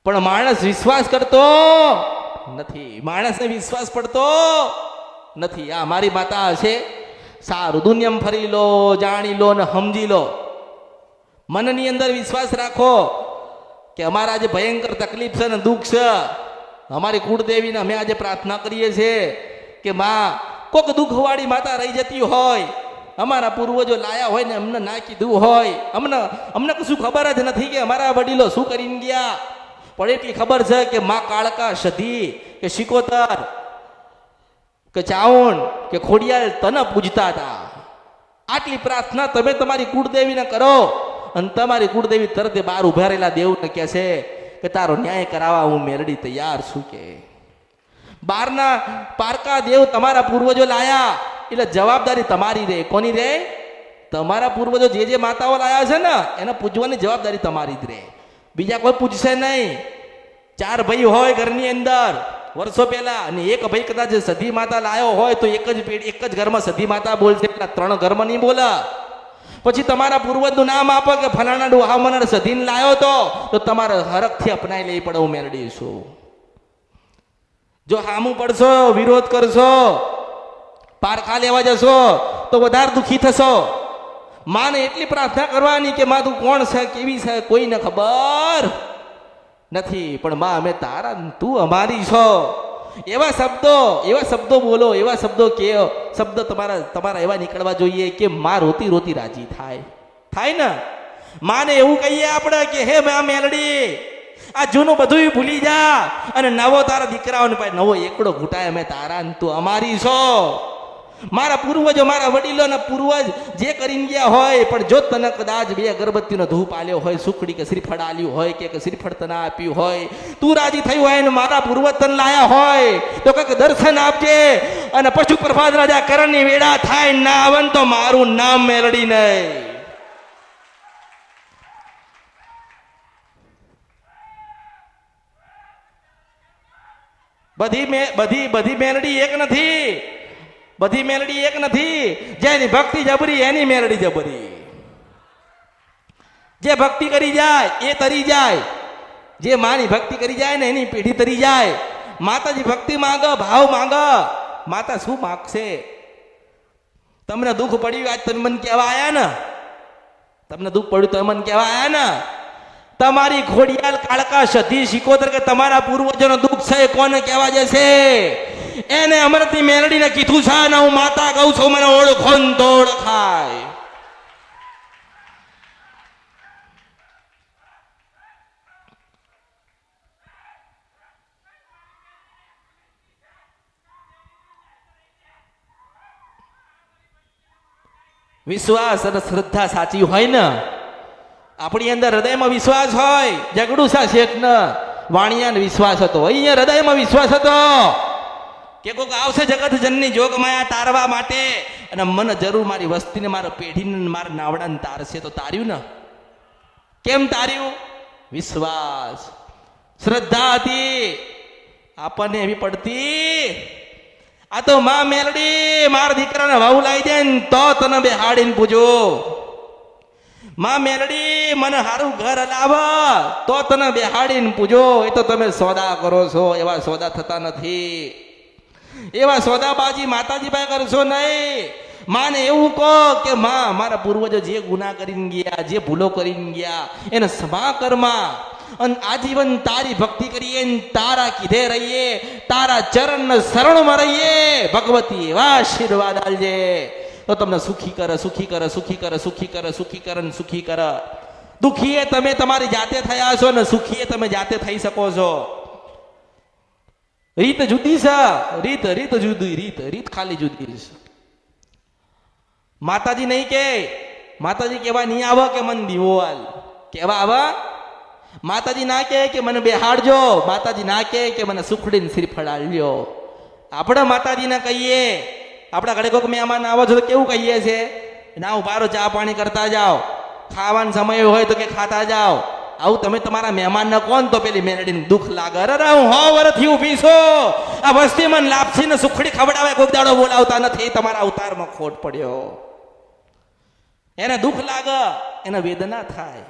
પણ માણસ વિશ્વાસ કરતો નથી, માણસને વિશ્વાસ પડતો નથી. આ મારી માતા હશે, સારું દુનિયામાં ફરી લો, જાણી લો ને સમજી લો. મનની અંદર વિશ્વાસ રાખો કે અમારા જે ભયંકર તકલીફ છે ને દુઃખ છે, અમારી કુળદેવીને અમે આજે પ્રાર્થના કરીએ છીએ કે માં કોક દુઃખવાળી માતા રહી જતી હોય, અમારા પૂર્વજો લાયા હોય ને અમને ના કીધું હોય, અમને કશું ખબર જ નથી કે અમારા વડીલો શું કરીને ગયા, પણ એટલી ખબર છે કે માં કાળકા, સધી કે શિકોતર કે ચાવણ કે ખોડિયાલ તને પૂજતા હતા. આટલી પ્રાર્થના તમે તમારી કુળદેવીને કરો અને તમારી કુળદેવી તરત બહાર ઉભા રહેલા દેવને કહે છે કે તારો ન્યાય કરાવવા હું મેલડી તૈયાર છું. કે બહારના પારકા દેવ તમારા પૂર્વજો લાયા એટલે જવાબદારી તમારી રહે. કોની રહે? તમારા પૂર્વજો જે માતાઓ લાયા છે ને એને પૂજવાની જવાબદારી તમારી જ રહે, બીજા કોઈ પૂજશે નહીં. 4 ભાઈ હોય ઘરની અંદર વર્ષો પહેલા અને એક ભાઈ કદાચ સધી માતા લાયો હોય તો એક જ ઘરમાં સધી માતા બોલશે, 3 ઘરમાં નહીં બોલે. પછી તમારા પૂર્વજનું નામ આપો કે ફલાણા ડોહામણ સધીને લાયો તો તમારે હરખથી અપનાવી લેવી પડે. હું મેળડી છું. જો હામું પડશો, વિરોધ કરશો, પારખા લેવા જશો તો વધારે દુઃખી થશો. માને એટલી પ્રાર્થના કરવાની કે માં તું કોણ છે, કેવી છે, કોઈને ખબર નથી, પણ માં અમે તારા, તું અમારી છો. એવા શબ્દો બોલો, એવા શબ્દો કે શબ્દ તમારા એવા નીકળવા જોઈએ કે માં રોતી રોતી રાજી થાય ને. માને એવું કહીએ આપણે કે હે માં મેલડી, આ જૂનું બધું ભૂલી જા અને નવો તારા દીકરાઓને પાસે નવો એકડો ઘૂંટાય, અમે તારા, તું અમારી છો. મારા પૂર્વજો, મારા વડીલોના પૂર્વજ જે કરીને ગયા હોય, પણ જો તને કદાચ 2 અગરબત્તીનો ધૂપ આલ્યો હોય, સુખડી કે શ્રીફળ આલ્યું હોય કે શ્રીફળ તને આપ્યું હોય, તું રાજી થયું હોય ને મારા પૂર્વજ તને લાયા હોય તો કંઈક દર્શન આપજે. અને પશુ પ્રભાત રાજા કરણની વેળા થાય ના આવન તો મારું નામ મેલડી નહીં. બધી મેલડી એક નથી, બધી મેલડી એક નથી. જેની ભક્તિ જબરી એની મેલડી જબરી. જે ભક્તિ કરી જાય એ તરી જાય, જે માની ભક્તિ કરી જાય ને એની પેઢી તરી જાય. માતાજી ભક્તિ માંગ, ભાવ માંગ. માતા શું માગશે? તમને દુઃખ પડ્યું આજ તમે મને કહેવા આયા ને, તમને દુઃખ પડ્યું તમે મને કહેવા આયા ને. તમારી ખોડિયાલ, કાળકા, સધી, શિકોતર કે તમારા પૂર્વજોનો દુઃખ છે કોને કહેવા જશે? એને અમરતની મેલડીને કીધું છે ને હું માતા કહું છું, મને ઓળખો ને તો ઓળખાય. વિશ્વાસ અને શ્રદ્ધા સાચી હોય ને, આપણી અંદર હૃદયમાં વિશ્વાસ હોય. જગડુસા શેઠને વાણિયાને વિશ્વાસ હતો, અહીંયા હૃદયમાં વિશ્વાસ હતો કે કોઈક આવશે જગત જનની જોગ માયા તારવા માટે અને મને જરૂર મારી વસ્તીને, મારા પેઢીને, મારા નાવડાને તારશે. તો તાર્યું ને? કેમ તાર્યું? વિશ્વાસ, શ્રદ્ધા હતી આપણને એવી પડતી. આ તો માં મેલડી મારા દીકરાને વહુ લાવી દે ને તો તને બેહાડીને પૂજો. માં મેલડી મને સારું ઘર લાવ તો તને બેહાડીને પૂજો. એ તો તમે સોદા કરો છો, એવા સોદા થતા નથી. એવા સોદાબાજી માતાજી પાસે કરશો નહીં. માને એવું કહો કે માં મારા પૂર્વજો જે ગુનાહ કરીને ગયા, જે ભૂલો કરીને ગયા એને ક્ષમા કરમાં અને આજીવન તારી ભક્તિ કરીએ, તારા કીધે રહીએ, તારા ચરણ શરણમાં રહીએ. ભગવતી એવા આશીર્વાદ આલજે તો તમને સુખી કરે, સુખી કરે, સુખી કરે, સુખી કરે, સુખી કરે ને સુખી કરે. દુખીએ તમે તમારી જાતે થયા છો ને સુખીએ તમે જાતે થઈ શકો છો. રીત જુદી છે, રીત જુદી, રીત ખાલી જુદી છે. માતાજી નહીં કે, માતાજી કેવા નહીં આવે કે મને દીવો આલ, કેવા આવે? માતાજી ના કે મને બેહાડજો, માતાજી ના કે મને સુખડીને શ્રીફળ આલજો. આપણે માતાજીને કહીએ, આપણા ઘરે કોઈક મહેમાન આવો છો તો કેવું કહીએ છે? ના ઉભારો, ચા પાણી કરતા જાઓ, ખાવાનો સમય હોય તો કે ખાતા જાઓ. આવું તમે તમારા મહેમાનને કોણ તો પેલી મેલડીને દુઃખ લાગે. અરે હું 100 વર્ષથી ઊભી છું, આ વસ્તી મને લાપસી ને સુખડી ખવડાવે કોઈક દાડો બોલાવતા નથી. તમારા અવતારમાં ખોટ પડ્યો, એને દુઃખ લાગે, એને વેદના થાય.